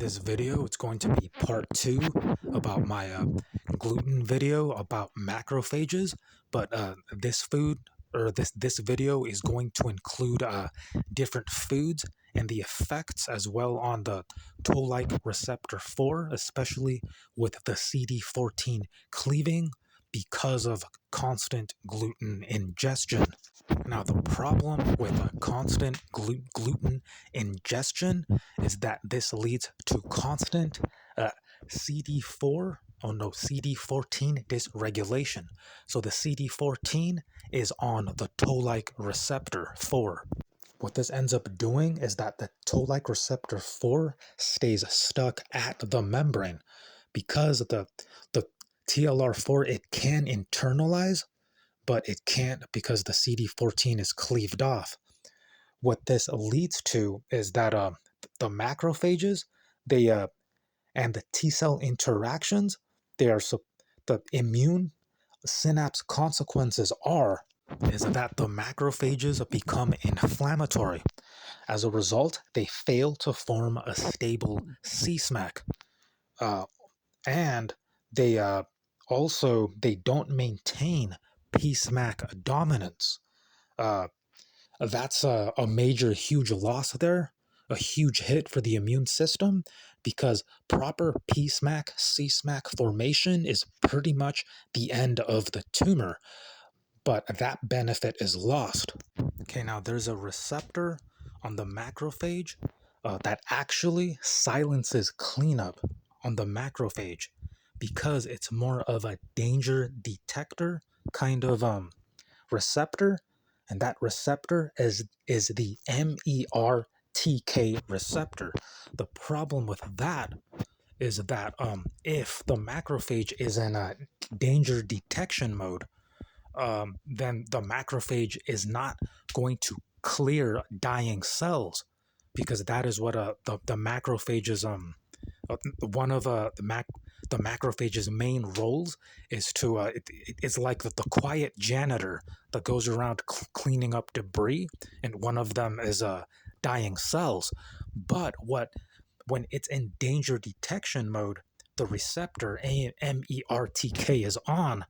this video, it's going to be part 2 about my gluten video about macrophages. But this video is going to include different foods and the effects as well on the toll-like receptor 4, especially with the CD14 cleaving because of constant gluten ingestion. Now, the problem with constant gluten ingestion is that this leads to constant CD14 dysregulation. So the CD14 is on the toll-like receptor 4. What this ends up doing is that the toll-like receptor 4 stays stuck at the membrane because the TLR4, it can internalize, but it can't because the CD14 is cleaved off. What this leads to is that the macrophages, and the T cell interactions, the immune synapse consequences is that the macrophages become inflammatory. As a result, they fail to form a stable CSMAC, and they don't maintain PSMAC dominance. That's a major, huge loss there, a huge hit for the immune system, because proper PSMAC, CSMAC formation is pretty much the end of the tumor, but that benefit is lost. Okay, now there's a receptor on the macrophage that actually silences cleanup on the macrophage because it's more of a danger detector kind of receptor, and that receptor is the MERTK receptor. The problem with that is that if the macrophage is in a danger detection mode, then the macrophage is not going to clear dying cells, because that is what the macrophages one of the macrophage's main roles is to it's like the quiet janitor that goes around cleaning up debris, and one of them is dying cells. But when it's in danger detection mode, the receptor MERTK is on.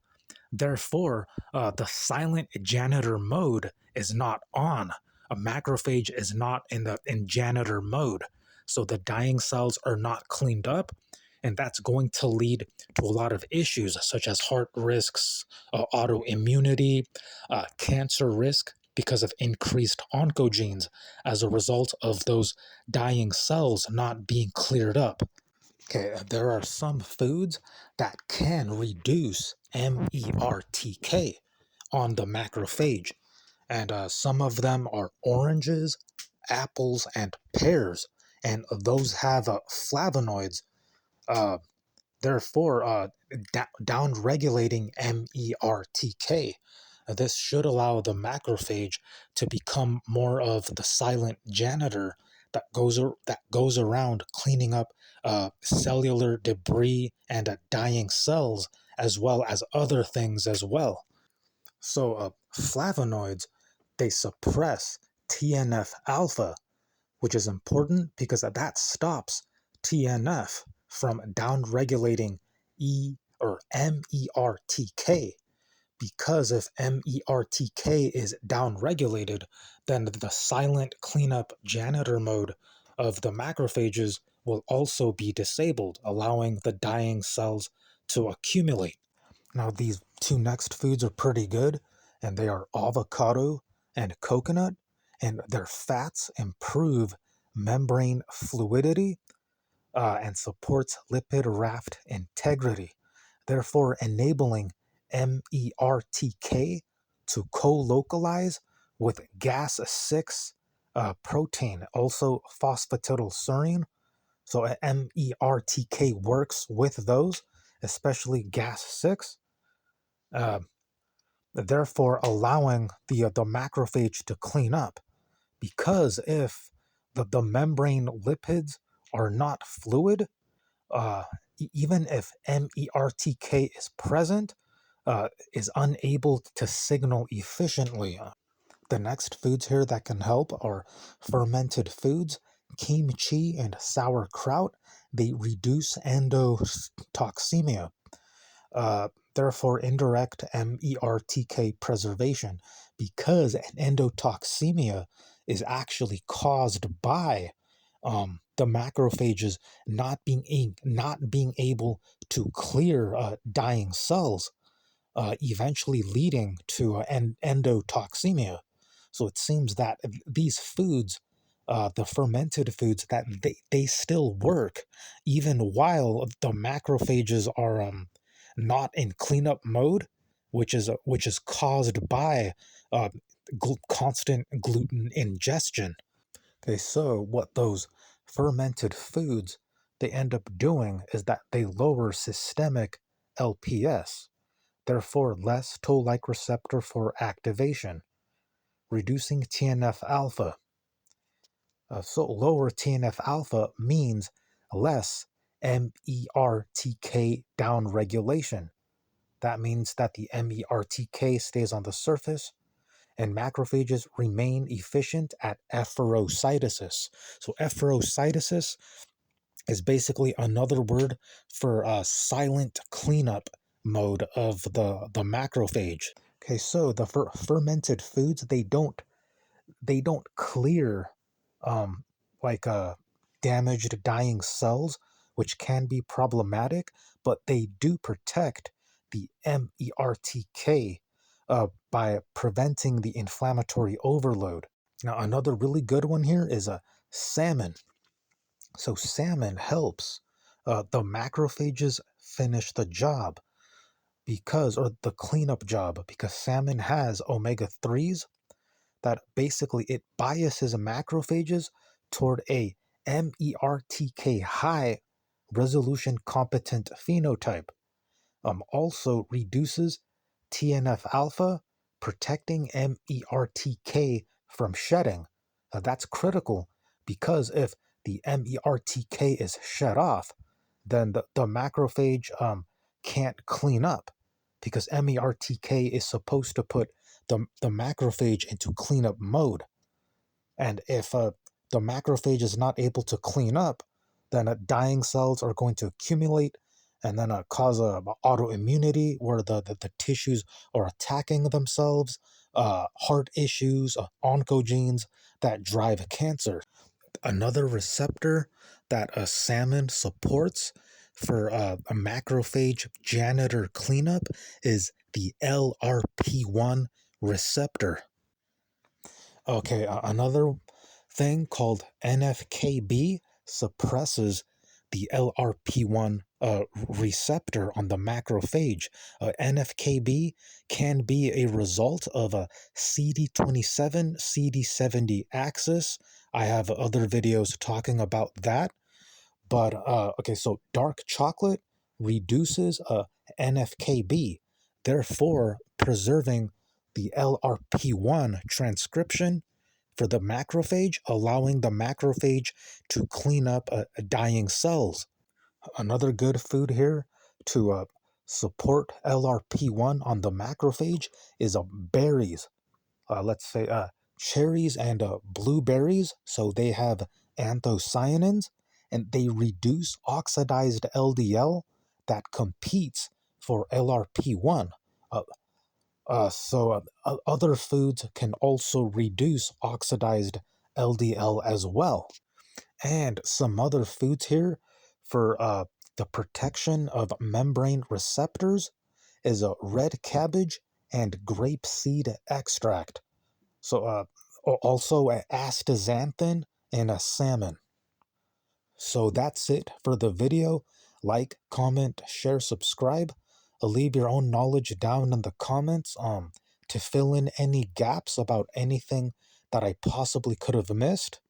Therefore, the silent janitor mode is not on. A macrophage is not in janitor mode. So the dying cells are not cleaned up, and that's going to lead to a lot of issues such as heart risks, autoimmunity, cancer risk because of increased oncogenes as a result of those dying cells not being cleared up. Okay, there are some foods that can reduce MERTK on the macrophage, and some of them are oranges, apples, and pears. And those have flavonoids, therefore down-regulating MERTK. This should allow the macrophage to become more of the silent janitor that goes around cleaning up cellular debris and dying cells, as well as other things as well. So flavonoids, they suppress TNF-α, which is important because that stops TNF from downregulating MERTK. Because if MERTK is downregulated, then the silent cleanup janitor mode of the macrophages will also be disabled, allowing the dying cells to accumulate. Now, these two next foods are pretty good, and they are avocado and coconut, and their fats improve membrane fluidity and supports lipid raft integrity, therefore enabling MERTK to co-localize with GAS6 protein, also phosphatidylserine. So MERTK works with those, especially GAS6, therefore allowing the macrophage to clean up. Because if the membrane lipids are not fluid, even if MERTK is present, is unable to signal efficiently. The next foods here that can help are fermented foods Kimchi and sauerkraut, they reduce endotoxemia, therefore indirect MERTK preservation, because an endotoxemia is actually caused by the macrophages not being able to clear dying cells, eventually leading to endotoxemia. So it seems that these foods, the fermented foods, that they still work even while the macrophages are not in cleanup mode, which is caused by uh, constant gluten ingestion. Okay, so what those fermented foods they end up doing is that they lower systemic LPS, therefore less toll-like receptor for activation, reducing TNF-alpha. So lower TNF-alpha means less MERTK downregulation. That means that the MERTK stays on the surface and macrophages remain efficient at efferocytosis. So efferocytosis is basically another word for a silent cleanup mode of the macrophage. Okay, so the fermented foods, they don't clear um, like damaged dying cells, which can be problematic, but they do protect the MERTK by preventing the inflammatory overload. Now, another really good one here is a salmon. So salmon helps the macrophages finish the job or the cleanup job, because salmon has omega-3s that basically it biases macrophages toward a MERTK high resolution competent phenotype. Also reduces TNF alpha, protecting MERTK from shedding. That's critical, because if the MERTK is shed off, then the macrophage can't clean up, because MERTK is supposed to put the macrophage into cleanup mode. And if the macrophage is not able to clean up, then dying cells are going to accumulate and then cause autoimmunity, where the tissues are attacking themselves, heart issues, oncogenes that drive cancer. Another receptor that a salmon supports for a macrophage janitor cleanup is the LRP1 receptor. Okay, another thing called NFKB suppresses the LRP1 receptor on the macrophage. NFKB can be a result of a CD27 CD70 axis. I have other videos talking about that. But okay, so dark chocolate reduces NFKB, therefore preserving the LRP1 transcription for the macrophage, allowing the macrophage to clean up dying cells. Another good food here to support LRP1 on the macrophage is berries. Let's say cherries and blueberries. So they have anthocyanins, and they reduce oxidized LDL that competes for LRP1. Other foods can also reduce oxidized LDL as well. And some other foods here for the protection of membrane receptors is a red cabbage and grapeseed extract. So also astaxanthin in a salmon. So that's it for the video. Like, comment, share, subscribe. Leave your own knowledge down in the comments to fill in any gaps about anything that I possibly could have missed.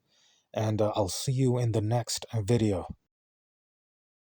And I'll see you in the next video.